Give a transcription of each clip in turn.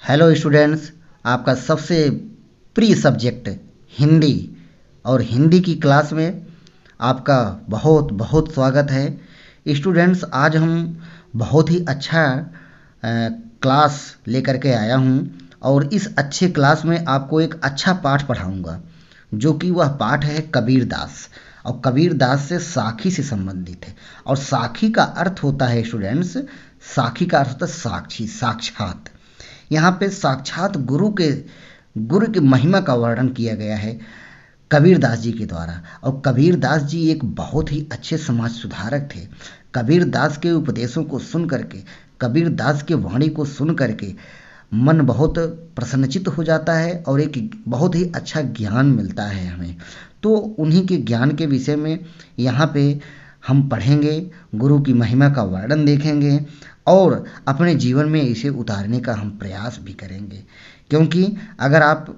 Hello students, आपका सबसे प्रिय सब्जेक्ट हिंदी और हिंदी की क्लास में आपका बहुत बहुत स्वागत है। स्टूडेंट्स, आज हम बहुत ही अच्छा क्लास लेकर के आया हूँ और इस अच्छे क्लास में आपको एक अच्छा पाठ पढ़ाऊँगा, जो कि वह पाठ है कबीर दास। और कबीर दास से साखी से संबंधित है। और साखी का अर्थ होता है स्टूडेंट्स, साखी का अर्थ होता है साक्षी, साक्षात। यहाँ पे साक्षात गुरु की महिमा का वर्णन किया गया है कबीर दास जी के द्वारा। और कबीर दास जी एक बहुत ही अच्छे समाज सुधारक थे। कबीर दास के उपदेशों को सुन करके, कबीर दास के वाणी को सुन करके मन बहुत प्रसन्नचित्त हो जाता है और एक बहुत ही अच्छा ज्ञान मिलता है हमें। तो उन्हीं के ज्ञान के विषय में यहाँ पे हम पढ़ेंगे, गुरु की महिमा का वर्णन देखेंगे और अपने जीवन में इसे उतारने का हम प्रयास भी करेंगे। क्योंकि अगर आप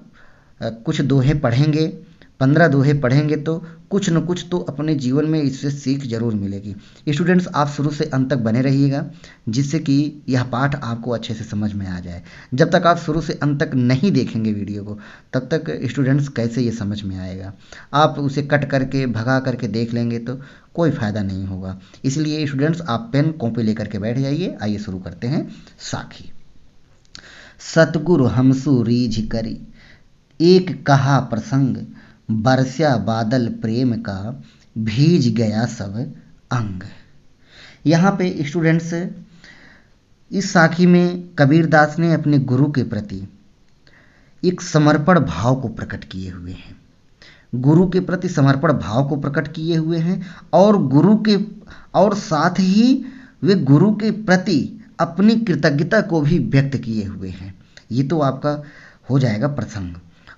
कुछ दोहे पढ़ेंगे, 15 दोहे पढ़ेंगे तो कुछ न कुछ तो अपने जीवन में इससे सीख जरूर मिलेगी। स्टूडेंट्स, आप शुरू से अंत तक बने रहिएगा, जिससे कि यह पाठ आपको अच्छे से समझ में आ जाए। जब तक आप शुरू से अंत तक नहीं देखेंगे वीडियो को, तब तक स्टूडेंट्स कैसे ये समझ में आएगा। आप उसे कट करके भगा करके देख लेंगे तो कोई फ़ायदा नहीं होगा। इसलिए स्टूडेंट्स, आप पेन कॉपी लेकर के बैठ जाइए। आइए शुरू करते हैं। साखी। सतगुरु हमसु रीझ करी, एक कहा प्रसंग, बरस्या बादल प्रेम का, भीज गया सब अंग। यहाँ पे स्टूडेंट्स, इस साखी में कबीर दास ने अपने गुरु के प्रति एक समर्पण भाव को प्रकट किए हुए हैं। गुरु के प्रति समर्पण भाव को प्रकट किए हुए हैं और साथ ही वे गुरु के प्रति अपनी कृतज्ञता को भी व्यक्त किए हुए हैं। ये तो आपका हो जाएगा प्रसंग।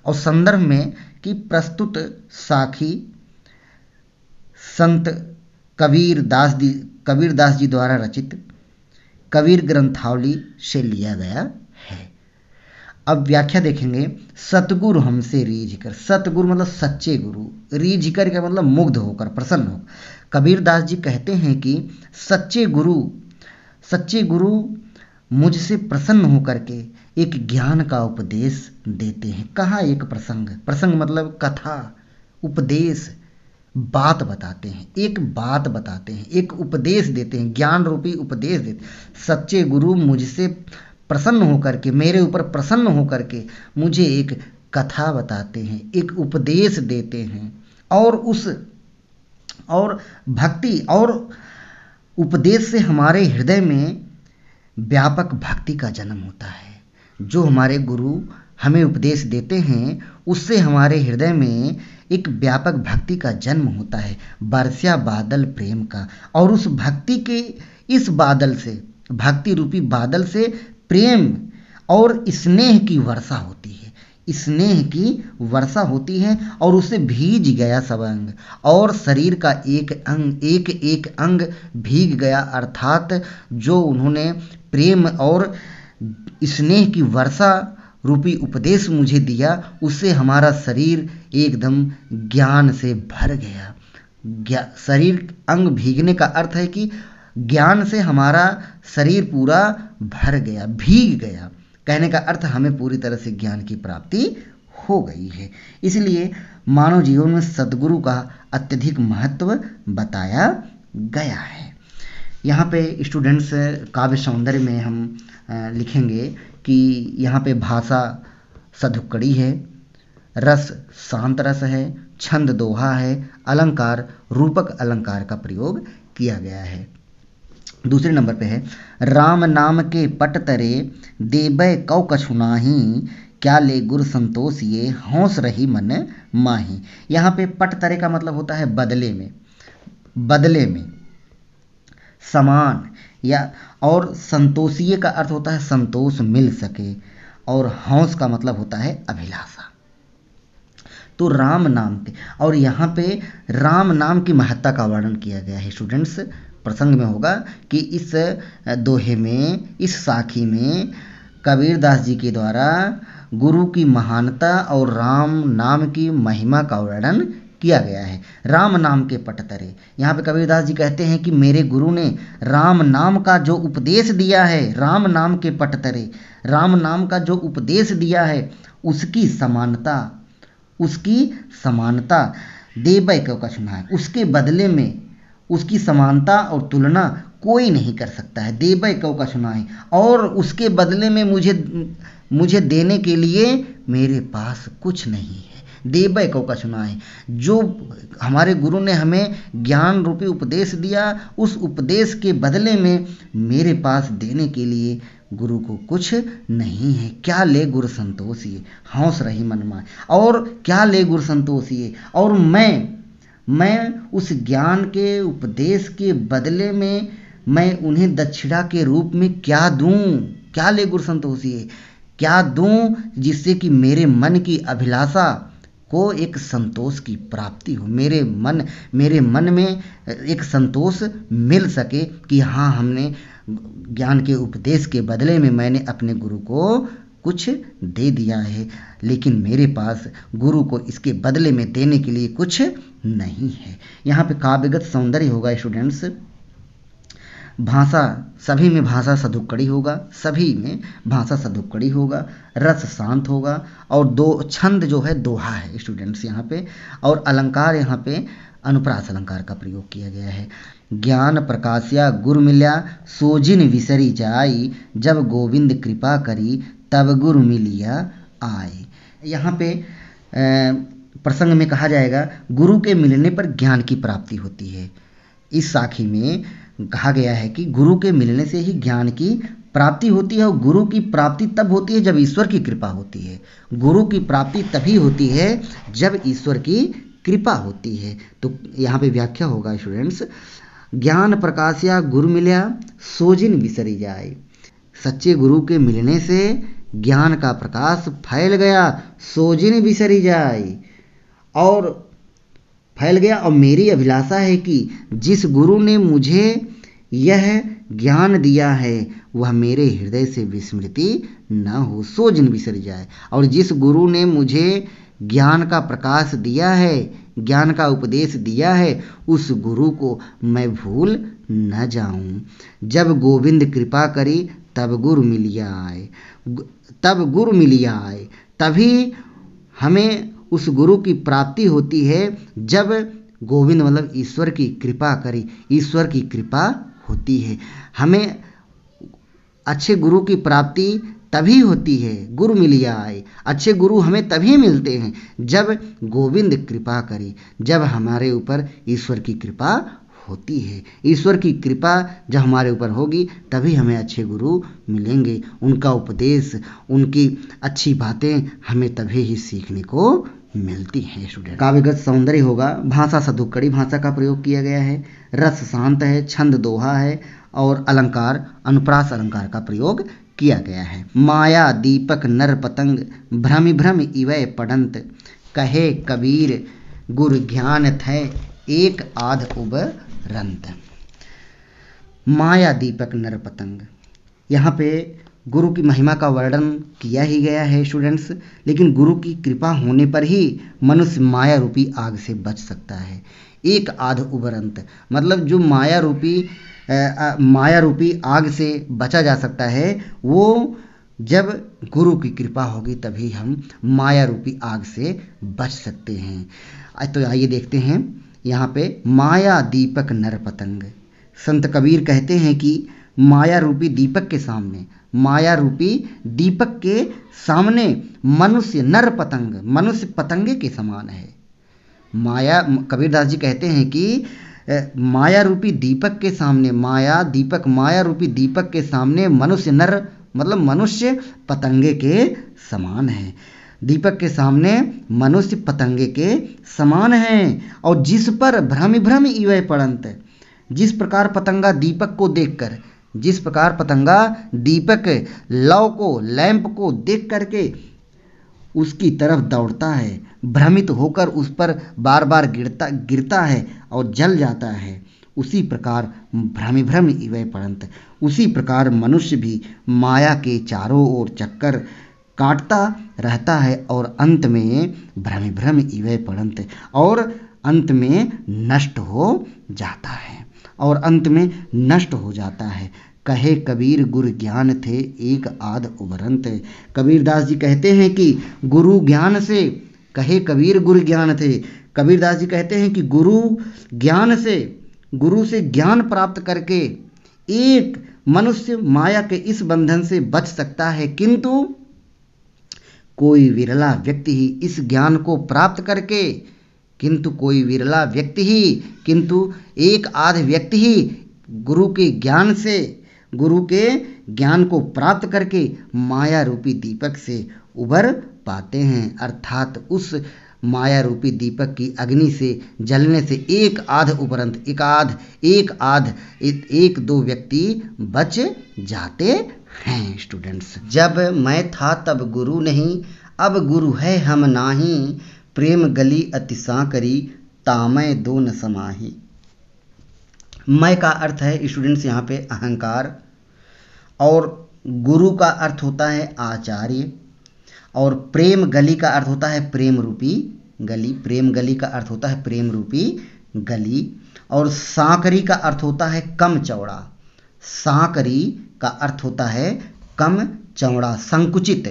और संदर्भ में कि प्रस्तुत साखी संत कबीर दास जी द्वारा रचित कबीर ग्रंथावली से लिया गया है। अब व्याख्या देखेंगे। सतगुरु हमसे रीझ कर, सतगुरु मतलब सच्चे गुरु, रीझ कर का मतलब मुग्ध होकर, प्रसन्न हो। कबीर दास जी कहते हैं कि सच्चे गुरु मुझसे प्रसन्न होकर के एक ज्ञान का उपदेश देते हैं। कहाँ एक प्रसंग मतलब कथा, उपदेश, बात बताते हैं, एक बात बताते हैं, एक उपदेश देते हैं, ज्ञान रूपी उपदेश देते हैं। सच्चे गुरु मुझसे प्रसन्न होकर के, मेरे ऊपर प्रसन्न होकर के मुझे एक कथा बताते हैं, एक उपदेश देते हैं। और भक्ति और उपदेश से हमारे हृदय में व्यापक भक्ति का जन्म होता है। जो हमारे गुरु हमें उपदेश देते हैं, उससे हमारे हृदय में एक व्यापक भक्ति का जन्म होता है, बरस्या बादल प्रेम का। और उस भक्ति के इस बादल से, भक्ति रूपी बादल से प्रेम और स्नेह की वर्षा होती है, स्नेह की वर्षा होती है। और उससे भीज गया सब अंग, और शरीर का एक अंग भीग गया। अर्थात जो उन्होंने प्रेम और स्नेह की वर्षा रूपी उपदेश मुझे दिया, उससे हमारा शरीर एकदम ज्ञान से भर गया। शरीर अंग भीगने का अर्थ है कि ज्ञान से हमारा शरीर पूरा भर गया, भीग गया। कहने का अर्थ हमें पूरी तरह से ज्ञान की प्राप्ति हो गई है। इसलिए मानव जीवन में सद्गुरु का अत्यधिक महत्व बताया गया है। यहाँ पे स्टूडेंट्स, काव्य सौंदर्य में हम लिखेंगे कि यहाँ पे भाषा सधुक्कड़ी है, रस शांत रस है, छंद दोहा है, अलंकार रूपक अलंकार का प्रयोग किया गया है। दूसरे नंबर पे है, राम नाम के पट तरे, देबै कौ कछु नाही, क्या ले गुर संतोष ये, हौस रही मन माही। यहाँ पे पट तरे का मतलब होता है बदले में, समान या। और संतोषीय का अर्थ होता है संतोष मिल सके। और हौस का मतलब होता है अभिलाषा। तो राम नाम के, और यहाँ पे राम नाम की महत्ता का वर्णन किया गया है। स्टूडेंट्स, प्रसंग में होगा कि इस दोहे में, इस साखी में कबीर दास जी के द्वारा गुरु की महानता और राम नाम की महिमा का वर्णन किया गया है। राम नाम के पट तरे। यहाँ पे कबीरदास जी कहते हैं कि मेरे गुरु ने राम नाम का जो उपदेश दिया है, राम नाम के पट तरे, राम नाम का जो उपदेश दिया है उसकी समानता, उसकी समानता देबै को का सुना है, उसके बदले में उसकी समानता और तुलना कोई नहीं कर सकता है। देबै को का सुना है, और उसके बदले में मुझे देने के लिए मेरे पास कुछ नहीं है। देबै को का सुना है, जो हमारे गुरु ने हमें ज्ञान रूपी उपदेश दिया, उस उपदेश के बदले में मेरे पास देने के लिए गुरु को कुछ नहीं है। क्या ले गुरु संतोष ये, हौस रही मन माय, और क्या ले गुरु संतोष ये, और मैं उस ज्ञान के उपदेश के बदले में मैं उन्हें दक्षिणा के रूप में क्या दूं, क्या ले गुरु संतोष ये, क्या दूं जिससे कि मेरे मन की अभिलाषा को एक संतोष की प्राप्ति हो, मेरे मन में एक संतोष मिल सके कि हाँ, हमने ज्ञान के उपदेश के बदले में मैंने अपने गुरु को कुछ दे दिया है, लेकिन मेरे पास गुरु को इसके बदले में देने के लिए कुछ नहीं है। यहाँ पे काव्यगत सौंदर्य होगा स्टूडेंट्स, भाषा, सभी में भाषा सधुक्कड़ी होगा, सभी में भाषा सधुक्कड़ी होगा, रस शांत होगा, और दो छंद जो है दोहा है स्टूडेंट्स यहाँ पे, और अलंकार यहाँ पे अनुप्रास अलंकार का प्रयोग किया गया है। ज्ञान प्रकाश्या गुरु मिल्या सोजिन विसरी जाई, जब गोविंद कृपा करी तब गुरु मिलिया आए। यहाँ पे प्रसंग में कहा जाएगा गुरु के मिलने पर ज्ञान की प्राप्ति होती है। इस साखी में कहा गया है कि गुरु के मिलने से ही ज्ञान की प्राप्ति होती है, और गुरु की प्राप्ति तब होती है जब ईश्वर की कृपा होती है। गुरु की प्राप्ति तभी होती है जब ईश्वर की कृपा होती है। तो यहाँ पे व्याख्या होगा स्टूडेंट्स, ज्ञान प्रकाश्या गुरु मिल्या सोजिन विसरी जाए। सच्चे गुरु के मिलने से ज्ञान का प्रकाश फैल गया, सोजिन विसरी जाए, और फैल गया। और मेरी अभिलाषा है कि जिस गुरु ने मुझे यह ज्ञान दिया है वह मेरे हृदय से विस्मृति न हो, सोजिन विसर जाए। और जिस गुरु ने मुझे ज्ञान का प्रकाश दिया है, ज्ञान का उपदेश दिया है, उस गुरु को मैं भूल न जाऊं। जब गोविंद कृपा करी तब गुरु मिलिया आए, तब गुरु मिलिया आए। तभी हमें उस गुरु की प्राप्ति होती है जब गोविंद मतलब ईश्वर की कृपा करी, ईश्वर की कृपा होती है। हमें अच्छे गुरु की प्राप्ति तभी होती है, गुरु मिलिया आए। अच्छे गुरु हमें तभी मिलते हैं जब गोविंद कृपा करी, जब हमारे ऊपर ईश्वर की कृपा होती है। ईश्वर की कृपा जब हमारे ऊपर होगी तभी हमें अच्छे गुरु मिलेंगे, उनका उपदेश, उनकी अच्छी बातें हमें तभी ही सीखने को मिलती हैं स्टूडेंट। काव्यगत सौंदर्य होगा, भाषा सधुक्कड़ी भाषा का प्रयोग किया गया है, रस शांत है, छंद दोहा है, और अलंकार अनुप्रास अलंकार का प्रयोग किया गया है। माया दीपक नर पतंग भ्रमि भ्रम इवै पड़ंत, कहे कबीर गुर ज्ञान थे एक आध उबरंत। माया दीपक नर पतंग, यहाँ पे गुरु की महिमा का वर्णन किया ही गया है स्टूडेंट्स, लेकिन गुरु की कृपा होने पर ही मनुष्य माया रूपी आग से बच सकता है। एक आध उबरंत मतलब जो माया रूपी आग से बचा जा सकता है, वो जब गुरु की कृपा होगी तभी हम माया रूपी आग से बच सकते हैं। तो आइए देखते हैं यहाँ पे माया दीपक नर पतंग। संत कबीर कहते हैं कि माया रूपी दीपक के सामने, माया रूपी दीपक के सामने मनुष्य नर पतंग, मनुष्य पतंगे के समान है। माया, कबीरदास जी कहते हैं कि माया रूपी दीपक के सामने, माया रूपी दीपक के सामने मनुष्य नर मतलब मनुष्य पतंगे के समान है। दीपक के सामने मनुष्य पतंगे के समान है। और जिस पर भ्रम भ्रम इवै पड़ंत, जिस प्रकार पतंगा दीपक को देखकर, जिस प्रकार पतंगा दीपक लौ को, लैंप को देख करके उसकी तरफ दौड़ता है, भ्रमित होकर उस पर बार बार गिरता है और जल जाता है, उसी प्रकार भ्रमि भ्रम इवै पड़ंत, उसी प्रकार मनुष्य भी माया के चारों ओर चक्कर काटता रहता है और अंत में भ्रमि भ्रम इवै पड़ंत, और अंत में नष्ट हो जाता है, और अंत में नष्ट हो जाता है। कहे कबीर गुरु ज्ञान थे एक आध उभरंत। कबीरदास जी कहते हैं कि गुरु ज्ञान से, कहे कबीर गुरु ज्ञान थे, कबीरदास जी कहते हैं कि गुरु ज्ञान से, गुरु से ज्ञान प्राप्त करके एक मनुष्य माया के इस बंधन से बच सकता है, किंतु कोई विरला व्यक्ति ही इस ज्ञान को प्राप्त करके, किंतु कोई विरला व्यक्ति ही, किंतु एक आध व्यक्ति ही गुरु के ज्ञान से, गुरु के ज्ञान को प्राप्त करके माया रूपी दीपक से उबर पाते हैं। अर्थात उस माया रूपी दीपक की अग्नि से जलने से एक आध उपरंत, एक दो व्यक्ति बच जाते हैं। स्टूडेंट्स, जब मैं था तब गुरु नहीं, अब गुरु है हम नाही, प्रेम गली अति सांकरी, तामय दो न समाही। मैं का अर्थ है स्टूडेंट्स यहाँ पे अहंकार, और गुरु का अर्थ होता है आचार्य, और प्रेम गली का अर्थ होता है प्रेम रूपी गली, प्रेम गली का अर्थ होता है प्रेम रूपी गली, और सांकरी का अर्थ होता है कम चौड़ा, सांकरी का अर्थ होता है कम चौड़ा, संकुचित,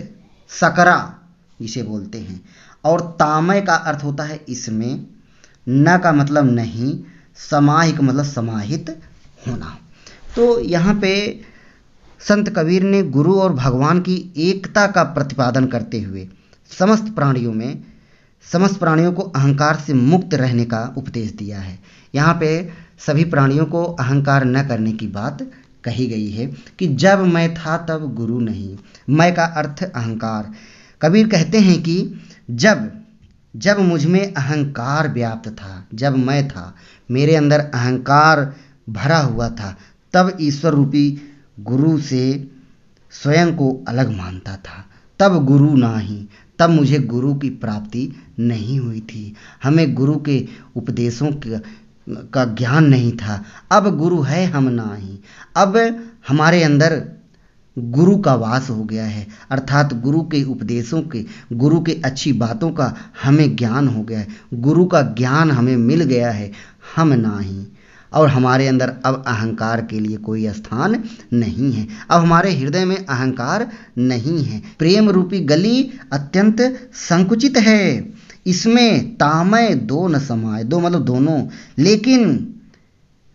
सकरा जिसे बोलते हैं, और तामय का अर्थ होता है इसमें, न का मतलब नहीं, समाहिक मतलब समाहित होना। तो यहाँ पे संत कबीर ने गुरु और भगवान की एकता का प्रतिपादन करते हुए समस्त प्राणियों को अहंकार से मुक्त रहने का उपदेश दिया है। यहाँ पे सभी प्राणियों को अहंकार न करने की बात कही गई है कि जब मैं था तब गुरु नहीं। मैं का अर्थ अहंकार। कबीर कहते हैं कि जब मुझ में अहंकार व्याप्त था, जब मैं था, मेरे अंदर अहंकार भरा हुआ था, तब ईश्वर रूपी गुरु से स्वयं को अलग मानता था, तब गुरु नाही, तब मुझे गुरु की प्राप्ति नहीं हुई थी, हमें गुरु के उपदेशों का ज्ञान नहीं था। अब गुरु है हम नाही, अब हमारे अंदर गुरु का वास हो गया है, अर्थात गुरु के उपदेशों के, गुरु के अच्छी बातों का हमें ज्ञान हो गया है, गुरु का ज्ञान हमें मिल गया है, हम नाही, और हमारे अंदर अब अहंकार के लिए कोई स्थान नहीं है, अब हमारे हृदय में अहंकार नहीं है। प्रेम रूपी गली अत्यंत संकुचित है, इसमें तामय दो न समाये, दो मतलब दोनों, लेकिन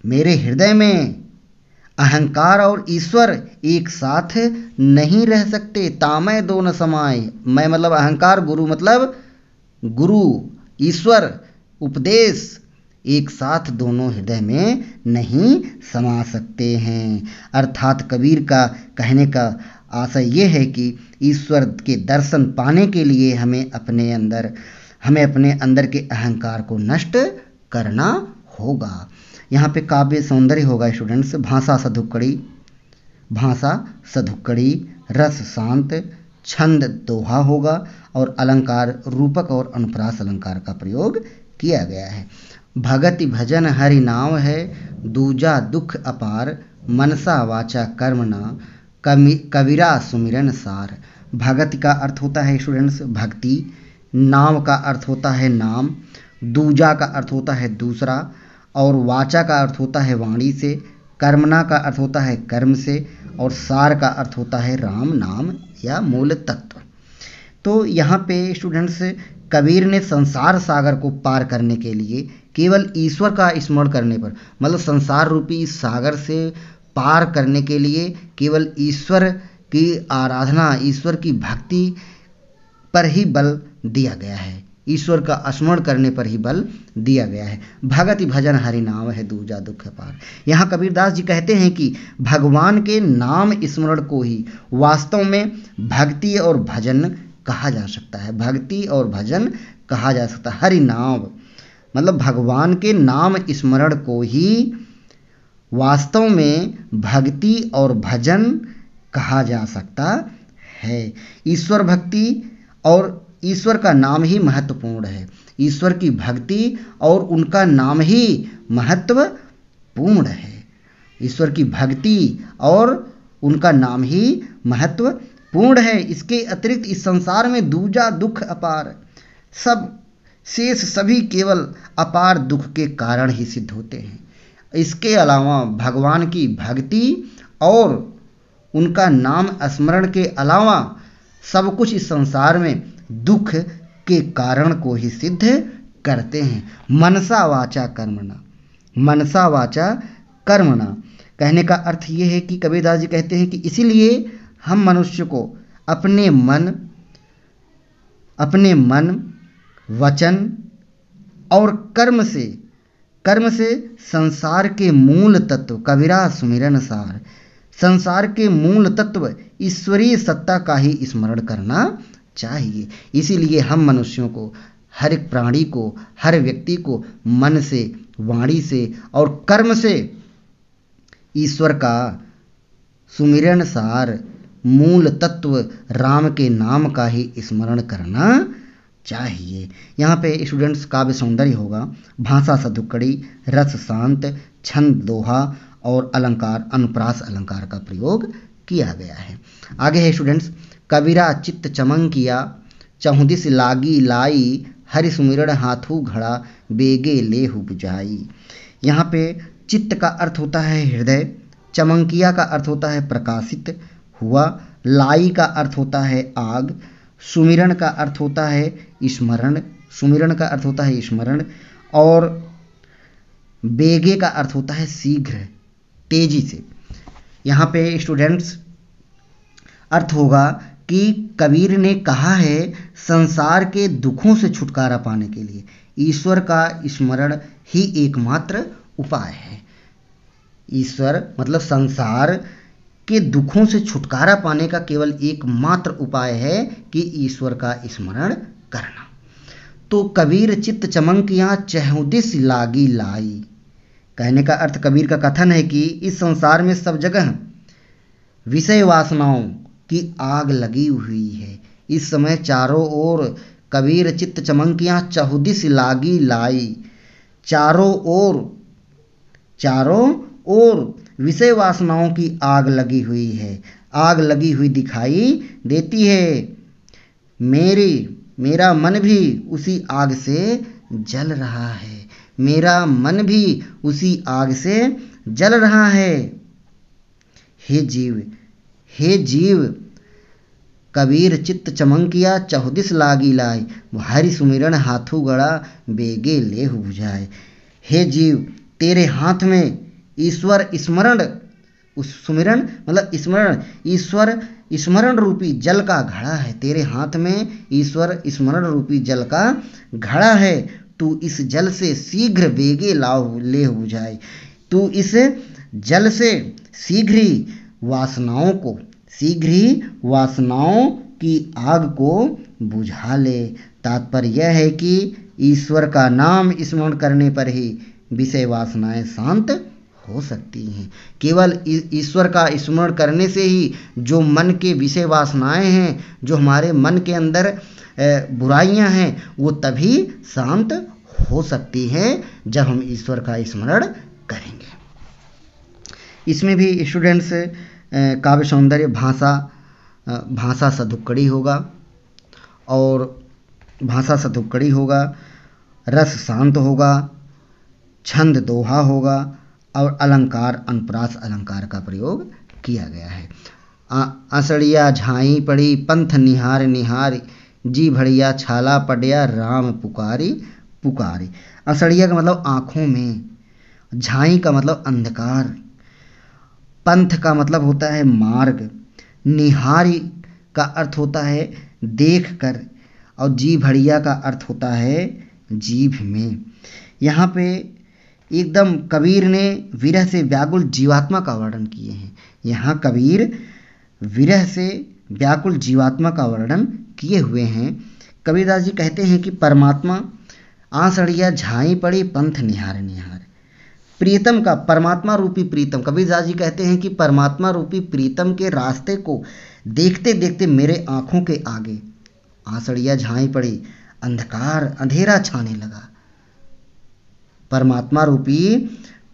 मेरे हृदय में अहंकार और ईश्वर एक साथ नहीं रह सकते। तामय दो न समाये, मैं मतलब अहंकार, गुरु मतलब गुरु, ईश्वर, उपदेश, एक साथ दोनों हृदय में नहीं समा सकते हैं। अर्थात कबीर का कहने का आशय ये है कि ईश्वर के दर्शन पाने के लिए हमें अपने अंदर के अहंकार को नष्ट करना होगा। यहाँ पे काव्य सौंदर्य होगा स्टूडेंट्स। भाषा सधुक्कड़ी, रस शांत, छंद दोहा होगा, और अलंकार रूपक और अनुप्रास अलंकार का प्रयोग किया गया है। भगति भजन हरि नाम है, दूजा दुख अपार, मनसा वाचा कर्मणा, कबीरा सुमिरन सार। भगति का अर्थ होता है स्टूडेंट्स भक्ति, नाम का अर्थ होता है नाम, दूजा का अर्थ होता है दूसरा, और वाचा का अर्थ होता है वाणी से, कर्मणा का अर्थ होता है कर्म से, और सार का अर्थ होता है राम नाम या मूल तत्व। तो यहाँ पे स्टूडेंट्स कबीर ने संसार सागर को पार करने के लिए केवल ईश्वर का स्मरण करने पर, मतलब संसार रूपी इस सागर से पार करने के लिए केवल ईश्वर की आराधना, ईश्वर की भक्ति पर ही बल दिया गया है, ईश्वर का स्मरण करने पर ही बल दिया गया है। भगति भजन हरि नाम है, दूजा दुख पार। यहाँ कबीरदास जी कहते हैं कि भगवान के नाम स्मरण को ही वास्तव में भक्ति और भजन कहा जा सकता है, भक्ति और भजन कहा जा सकता है। हरि नाम मतलब भगवान के नाम स्मरण को ही वास्तव में भक्ति और भजन कहा जा सकता है। ईश्वर भक्ति और ईश्वर का नाम ही महत्वपूर्ण है, ईश्वर की भक्ति और उनका नाम ही महत्वपूर्ण है, ईश्वर की भक्ति और उनका नाम ही महत्वपूर्ण है। इसके अतिरिक्त इस संसार में दूजा दुख अपार, शेष सभी केवल अपार दुख के कारण ही सिद्ध होते हैं। इसके अलावा भगवान की भक्ति और उनका नाम स्मरण के अलावा सब कुछ इस संसार में दुख के कारण को ही सिद्ध करते हैं। मनसा वाचा कर्मणा, मनसा वाचा कर्मणा कहने का अर्थ ये है कि कबीरदास जी कहते हैं कि इसीलिए हम मनुष्य को अपने मन वचन और कर्म से संसार के मूल तत्व कबीरा सुमिरन सार, संसार के मूल तत्व ईश्वरीय सत्ता का ही स्मरण करना चाहिए। इसीलिए हम मनुष्यों को, हर एक प्राणी को, हर व्यक्ति को मन से, वाणी से और कर्म से ईश्वर का सुमिरन सार मूल तत्व राम के नाम का ही स्मरण करना चाहिए। यहाँ पे स्टूडेंट्स काव्य सौंदर्य होगा, भाषा सदुक्कड़ी, रस शांत, छंद दोहा और अलंकार अनुप्रास अलंकार का प्रयोग किया गया है। आगे है स्टूडेंट्स, कबीरा चित्त चमंकिया चहुदिस लागी लाई हरि सुमिरन हाथू घड़ा बेगे लेहु बुझाई। यहाँ पे चित्त का अर्थ होता है हृदय, चमंकिया का अर्थ होता है प्रकाशित हुआ, लाई का अर्थ होता है आग, सुमिरन का अर्थ होता है स्मरण, सुमिरन का अर्थ होता है स्मरण, और बेगे का अर्थ होता है शीघ्र, तेजी से। यहाँ पे स्टूडेंट्स अर्थ होगा कि कबीर ने कहा है संसार के दुखों से छुटकारा पाने के लिए ईश्वर का स्मरण ही एकमात्र उपाय है। ईश्वर मतलब संसार के दुखों से छुटकारा पाने का केवल एकमात्र उपाय है कि ईश्वर का स्मरण करना। तो कबीर चित्त चमंकियाँ चहुदिस लागी लाई कहने का अर्थ, कबीर का कथन है कि इस संसार में सब जगह विषय वासनाओं की आग लगी हुई है। इस समय चारों ओर कबीर चित्त चमंकियाँ चहुदिस लागी लाई, चारों ओर विषय वासनाओं की आग लगी हुई है, आग लगी हुई दिखाई देती है। मेरा मन भी उसी आग से जल रहा है, मेरा मन भी उसी आग से जल रहा है। हे जीव कबीर चित्त चमंकिया चहुदिस लागी लाई हरि सुमिरन हाथू गड़ा बेगे लेहु बुझाए। हे जीव, तेरे हाथ में ईश्वर स्मरण, उस सुमिरन मतलब स्मरण, ईश्वर स्मरण रूपी जल का घड़ा है। तेरे हाथ में ईश्वर स्मरण रूपी जल का घड़ा है। तू इस जल से शीघ्र बेगे लाओ ले बुझाए, तू इस जल से शीघ्र ही वासनाओं की आग को बुझा ले। तात्पर्य यह है कि ईश्वर का नाम स्मरण करने पर ही विषय वासनाएं शांत हो सकती हैं। केवल ईश्वर का स्मरण करने से ही जो मन के विषय वासनाएं हैं, जो हमारे मन के अंदर बुराइयां हैं, वो तभी शांत हो सकती हैं जब हम ईश्वर का स्मरण करेंगे। इसमें भी स्टूडेंट्स काव्य सौंदर्य भाषा सदुक्कड़ी होगा और भाषा सदुक्कड़ी होगा, रस शांत होगा, छंद दोहा होगा और अलंकार अनुप्रास अलंकार का प्रयोग किया गया है। असड़िया झाई पड़ी पंथ निहार निहारी जी भड़िया छाला पड़िया राम पुकारी पुकारी। असड़िया का मतलब आँखों में, झाई का मतलब अंधकार, पंथ का मतलब होता है मार्ग, निहारी का अर्थ होता है देख कर और जी भड़िया का अर्थ होता है जीभ में। यहाँ पे एकदम कबीर ने विरह से व्याकुल जीवात्मा का वर्णन किए हैं। यहाँ कबीर विरह से व्याकुल जीवात्मा का वर्णन किए हुए हैं। कबीरदास जी कहते हैं कि परमात्मा आंसड़िया झाई पड़ी पंथ निहार निहार। प्रीतम का परमात्मा रूपी प्रीतम, कबीरदास जी कहते हैं कि परमात्मा रूपी प्रीतम के रास्ते को देखते देखते मेरे आँखों के आगे आंसड़िया झाई पड़ी, अंधकार अंधेरा छाने लगा। परमात्मा रूपी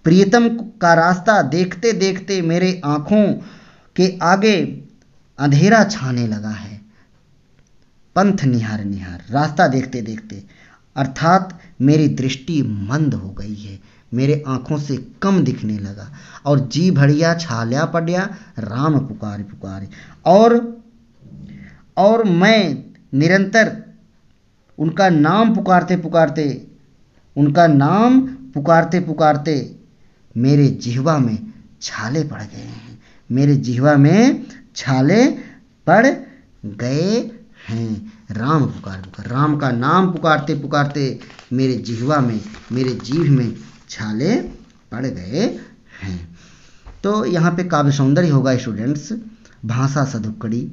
प्रीतम का रास्ता देखते देखते मेरे आँखों के आगे अंधेरा छाने लगा है। पंथ निहार निहार, रास्ता देखते देखते अर्थात मेरी दृष्टि मंद हो गई है, मेरे आंखों से कम दिखने लगा। और जी भड़िया छाल्या पड़िया राम पुकारे पुकारे। और मैं निरंतर उनका नाम पुकारते पुकारते, उनका नाम पुकारते पुकारते मेरे जिह्वा में छाले पड़ गए हैं, मेरे जिह्वा में छाले पड़ गए हैं। राम पुकार पुकार, राम का नाम पुकारते पुकारते मेरे जिह्वा में, मेरे जीभ में छाले पड़ गए हैं। तो यहाँ पे काव्य सौंदर्य होगा स्टूडेंट्स, भाषा सदुक्कड़ी,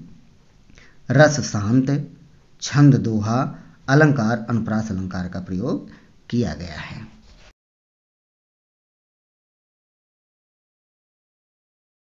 रस शांत, छंद दोहा, अलंकार अनुप्रास अलंकार का प्रयोग किया गया है।